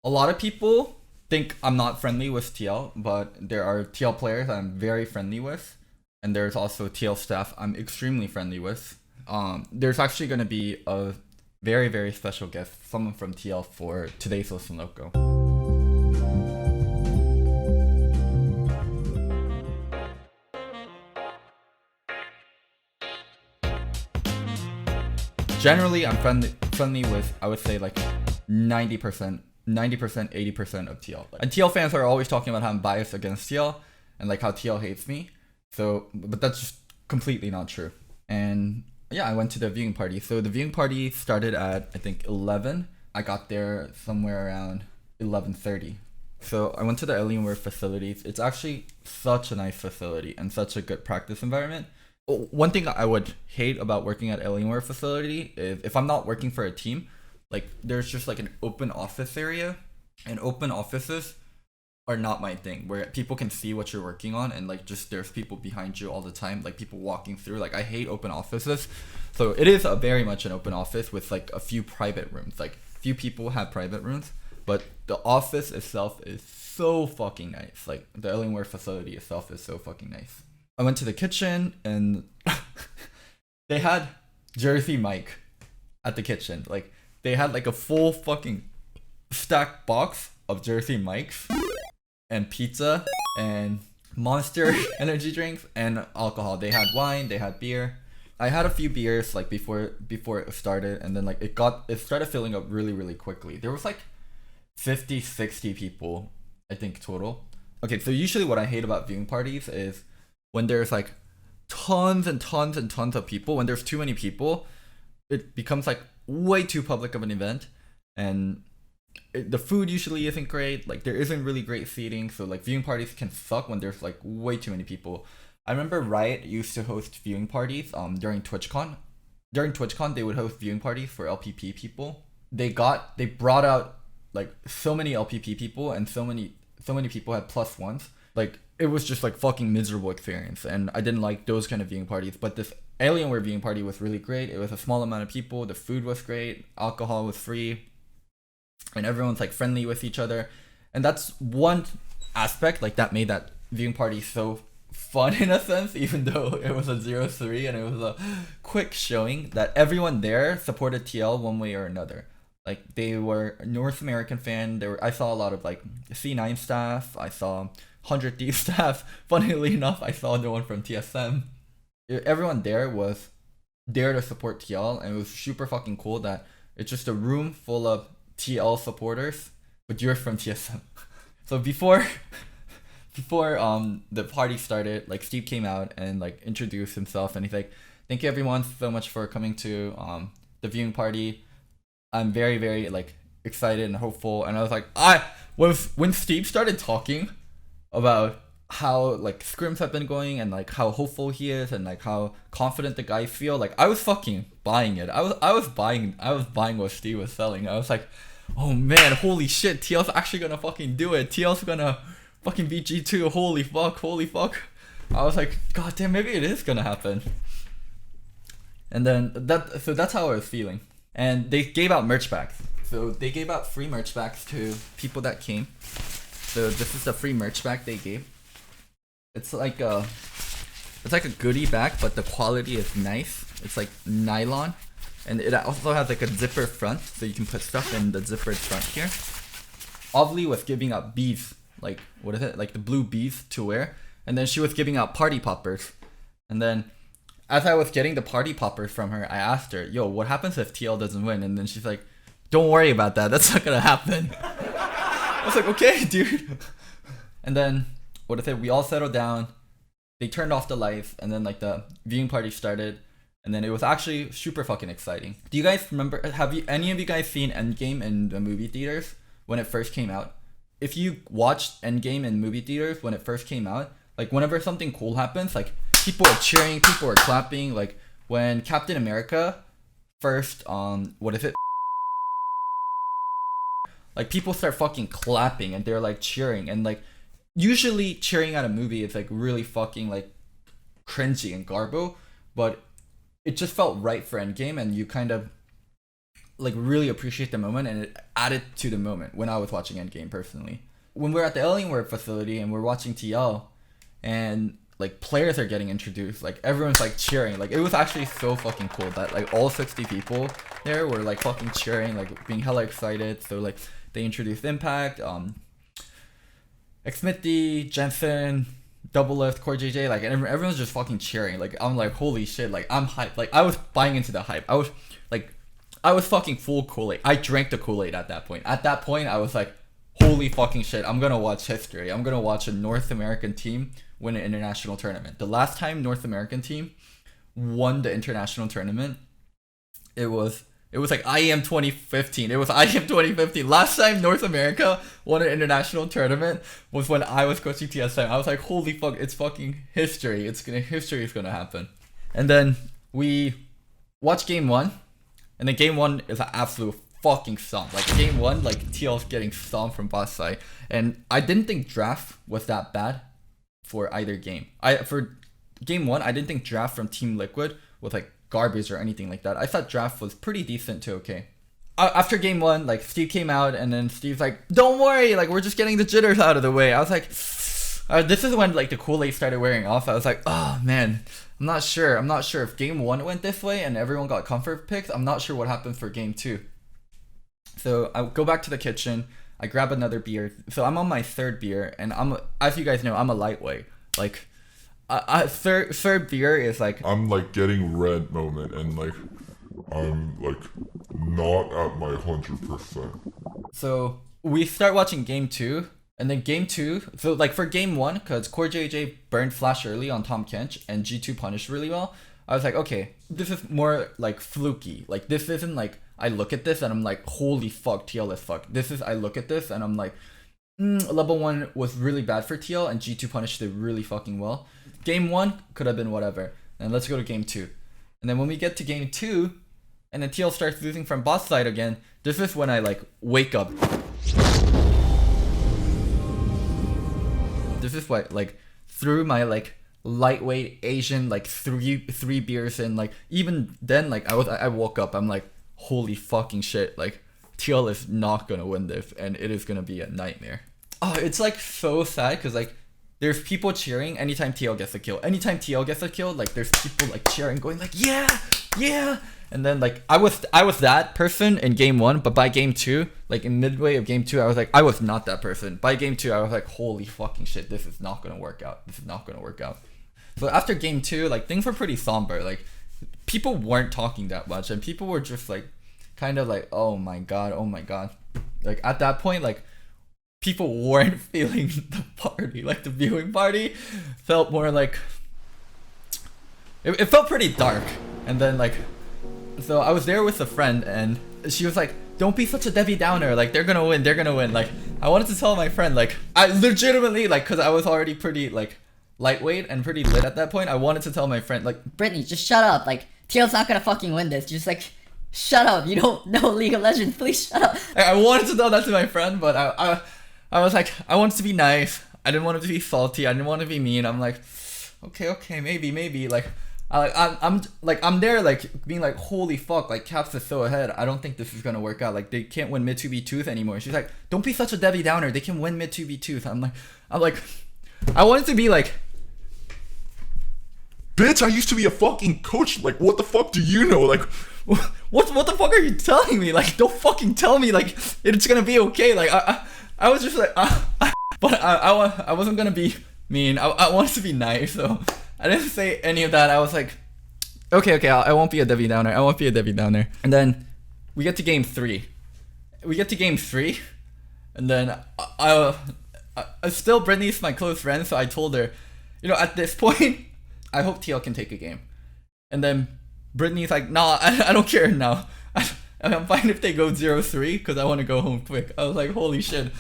A lot of people think I'm not friendly with TL, but there are TL players I'm very friendly with, and there's also TL staff I'm extremely friendly with. There's actually going to be a very, very special guest, someone from TL for today's Listen Loco. Generally, I'm friendly with, I would say, like 90%, 80% of TL. And TL fans are always talking about how I'm biased against TL and like how TL hates me. So, but that's just completely not true. And yeah, I went to the viewing party. So the viewing party started at, I think, 11. I got there somewhere around 11:30. So I went to the Alienware facilities. It's actually such a nice facility and such a good practice environment. One thing I would hate about working at Alienware facility is if I'm not working for a team, like there's just like an open office area, and open offices are not my thing, where people can see what you're working on and like just there's people behind you all the time, like people walking through. Like I hate open offices. So it is a very much an open office with like a few private rooms. Like few people have private rooms, but the office itself is so fucking nice. Like the Alienware facility itself is so fucking nice. I went to the kitchen and they had Jersey Mike at the kitchen. Like they had like a full fucking stacked box of Jersey Mikes and pizza and Monster energy drinks and alcohol. They had wine, they had beer. I had a few beers like before it started, and then like it started filling up really, really quickly. There was like 50, 60 people, I think, total. Okay, so usually what I hate about viewing parties is when there's like tons and tons and tons of people. When there's too many people, it becomes like way too public of an event, and the food usually isn't great. Like there isn't really great seating, so like viewing parties can suck when there's like way too many people. I remember Riot used to host viewing parties during TwitchCon. During TwitchCon, they would host viewing parties for LPP people. They brought out like so many LPP people, and so many people had plus ones. Like it was just like fucking miserable experience, and I didn't like those kind of viewing parties. But this Alienware viewing party was really great. It was a small amount of people. The food was great. Alcohol was free, and everyone's like friendly with each other. And that's one aspect like that made that viewing party so fun in a sense, even though it was a 0-3 and it was a quick showing, that everyone there supported TL one way or another. Like they were a North American fan. I saw a lot of like C9 staff. I saw 100 D staff. Funnily enough, I saw no one from TSM. Everyone there was there to support TL, and it was super fucking cool that it's just a room full of TL supporters, but you're from TSM. So before the party started, like Steve came out and like introduced himself, and he's like, "Thank you everyone so much for coming to the viewing party. I'm very, very like excited and hopeful." And I was like, when Steve started talking about how like scrims have been going and like how hopeful he is and like how confident the guys feel, like I was fucking buying it. I was buying what Steve was selling. I was like, oh man, holy shit, TL's actually gonna fucking do it. TL's gonna fucking beat G2. Holy fuck. I was like, god damn, maybe it is gonna happen. And then that's how I was feeling. And they gave out merch bags. So they gave out free merch bags to people that came. So this is the free merch bag they gave. It's like a goodie bag, but the quality is nice. It's like nylon, and it also has like a zipper front, so you can put stuff in the zippered front here. Ovly was giving out bees, like what is it, like the blue bees to wear, and then she was giving out party poppers. And then as I was getting the party poppers from her, I asked her, "Yo, what happens if TL doesn't win?" And then she's like, "Don't worry about that. That's not gonna happen." I was like, "Okay, dude." And then what I said, we all settled down. They turned off the lights, and then like the viewing party started, and then it was actually super fucking exciting. Do you guys remember? Any of you guys seen Endgame in the movie theaters when it first came out? If you watched Endgame in movie theaters when it first came out, like whenever something cool happens, like people are cheering, people are clapping. Like when Captain America first, what is it? Like people start fucking clapping and they're like cheering, and like usually cheering at a movie is like really fucking like cringy and garbo, but it just felt right for Endgame, and you kind of like really appreciate the moment, and it added to the moment when I was watching Endgame personally. When we're at the Alienware facility and we're watching TL, and like players are getting introduced, like everyone's like cheering. Like it was actually so fucking cool that like all 60 people there were like fucking cheering, like being hella excited. So like they introduced Impact, Xmithy, Jensen, Double Lift, Core JJ, like and everyone's just fucking cheering. Like I'm like, holy shit, like I'm hyped. Like I was buying into the hype. I was fucking full Kool-Aid. I drank the Kool-Aid at that point. At that point, I was like, holy fucking shit, I'm gonna watch history. I'm gonna watch a North American team win an international tournament. The last time North American team won the international tournament, it was like IEM 2015. It was IEM 2015. Last time North America won an international tournament was when I was coaching TSM. I was like, holy fuck, it's fucking history. History is gonna happen. And then we watched game 1. And then game 1 is an absolute fucking stomp. Like game 1, like TL's getting stomped from boss side. And I didn't think draft was that bad for either game. For game 1, I didn't think draft from Team Liquid was like garbage or anything like that. I thought draft was pretty decent to okay. After game 1, like Steve came out and then Steve's like, don't worry, like we're just getting the jitters out of the way. I was like, this is when like the Kool-Aid started wearing off. I was like, oh man, I'm not sure if game 1 went this way and everyone got comfort picks. I'm not sure what happens for game 2. So I go back to the kitchen. I grab another beer. So I'm on my 3rd beer, and as you guys know, I'm a lightweight. Like, third beer is like I'm like getting red moment, and like I'm like not at my 100%. So we start watching game 2. And then game 2, so like for game 1, because Core JJ burned flash early on Tom Kench and G2 punished really well, I was like, okay, this is more like fluky. Like this isn't like I look at this and I'm like, holy fuck, TL is fucked. This is I look at this and I'm like, level 1 was really bad for TL and G2 punished it really fucking well. Game 1 could have been whatever. And let's go to game 2. And then when we get to game 2, and then TL starts losing from boss side again, this is when I like wake up. This is what like through my like lightweight Asian like three beers in, like even then like I woke up, I'm like, holy fucking shit, like TL is not gonna win this and it is gonna be a nightmare. Oh, it's like so sad because like there's people cheering anytime TL gets a kill. Anytime TL gets a kill, like there's people like cheering, going like, yeah. And then like I was that person in game 1, but by game 2, like in midway of game 2, I was like, I was not that person. By game 2, I was like, holy fucking shit, this is not gonna work out. So after game 2, like things were pretty somber. Like people weren't talking that much, and people were just like kind of like, oh my god. Like at that point, like people weren't feeling the party. Like the viewing party felt more like it felt pretty dark. And then like, so I was there with a friend and she was like, don't be such a Debbie Downer, like they're gonna win. Like I wanted to tell my friend, like I legitimately, like because I was already pretty like lightweight and pretty lit at that point, I wanted to tell my friend like, Brittany, just shut up, like TL's not gonna fucking win this, just like shut up, you don't know League of Legends, please shut up. I wanted to tell that to my friend, but I was like, I wanted to be nice, I didn't want it to be salty, I didn't want to be mean. I'm like, okay, maybe like I'm there like being like, holy fuck, like Caps is so ahead, I don't think this is gonna work out, like they can't win mid 2v2s anymore. She's like, don't be such a Debbie Downer, they can win mid 2v2s. I'm like I wanted to be like, bitch, I used to be a fucking coach, like what the fuck do you know? Like what the fuck are you telling me? Like don't fucking tell me like it's gonna be okay. Like I was just like but I wasn't gonna be mean. I wanted to be nice, so I didn't say any of that. I was like, okay, I won't be a Debbie Downer. And then we get to game 3. And then I still, Brittany's my close friend, so I told her, you know, at this point, I hope TL can take a game. And then Brittany's like, nah, I don't care now. I'm fine if they go 0-3 because I want to go home quick. I was like, holy shit.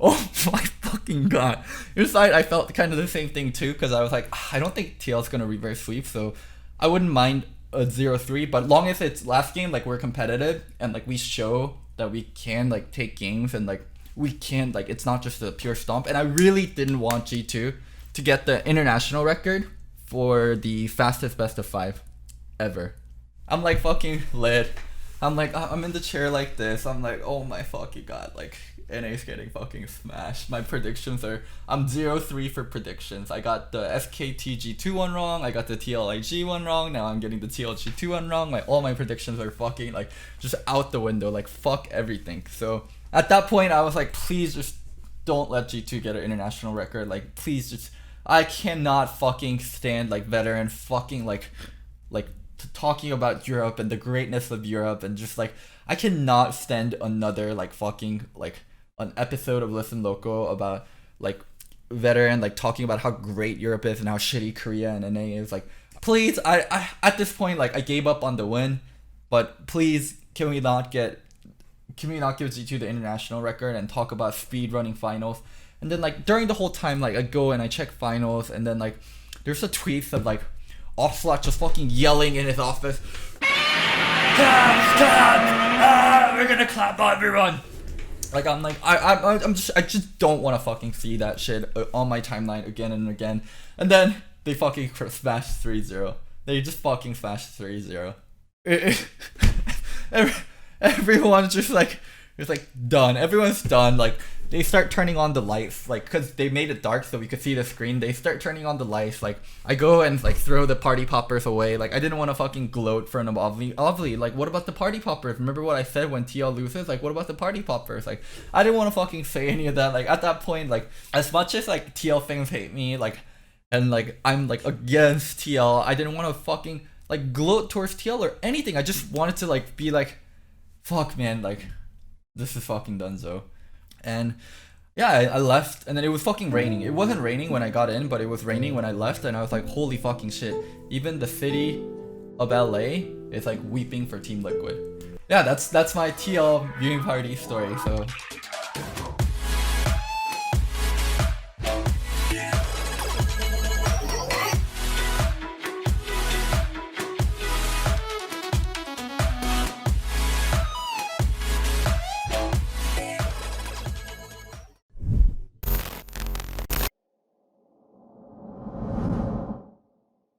Oh my fucking god. Inside, I felt kind of the same thing too, because I was like, I don't think TL's gonna reverse sweep, so I wouldn't mind a 0-3, but long as it's last game, like we're competitive and like we show that we can like take games and like we can, like it's not just a pure stomp. And I really didn't want G2 to get the international record for the fastest best of 5 ever. I'm like fucking lit. I'm like, I'm in the chair like this. I'm like, oh my fucking god, like NA's getting fucking smashed. My predictions are, I'm 0-3 for predictions. I got the SKTG2 one wrong. I got the TLIG one wrong. Now I'm getting the TLG2 one wrong. All my predictions are fucking like just out the window. Like fuck everything. So at that point, I was like, please just don't let G2 get an international record. Like please just, I cannot fucking stand like veteran fucking like talking about Europe and the greatness of Europe, and just like I cannot stand another like fucking like an episode of Listen Loco about like veteran like talking about how great Europe is and how shitty Korea and NA is. Like please, I at this point like I gave up on the win, but please can we not give G2 the international record and talk about speed running finals? And then like during the whole time like I go and I check finals, and then like there's a tweet of like Ocelot just fucking yelling in his office, clap, we're gonna clap everyone. Like I'm like I just don't want to fucking see that shit on my timeline again and again. And then they fucking smashed 3-0. They just fucking smashed 3-0. Everyone's just like, it's like done. Everyone's done. Like they start turning on the lights, like because they made it dark so we could see the screen. They start turning on the lights. Like I go and like throw the party poppers away. Like I didn't want to fucking gloat for an obviously. Like what about the party poppers? Remember what I said when TL loses? Like what about the party poppers? Like I didn't want to fucking say any of that. Like at that point, like as much as like TL fans hate me, like and like I'm like against TL, I didn't want to fucking like gloat towards TL or anything. I just wanted to like be like, fuck man, like this is fucking donezo. And yeah, I left, and then it was fucking raining. It wasn't raining when I got in, but it was raining when I left, and I was like, holy fucking shit. Even the city of LA is like weeping for Team Liquid. Yeah, that's my TL viewing party story. So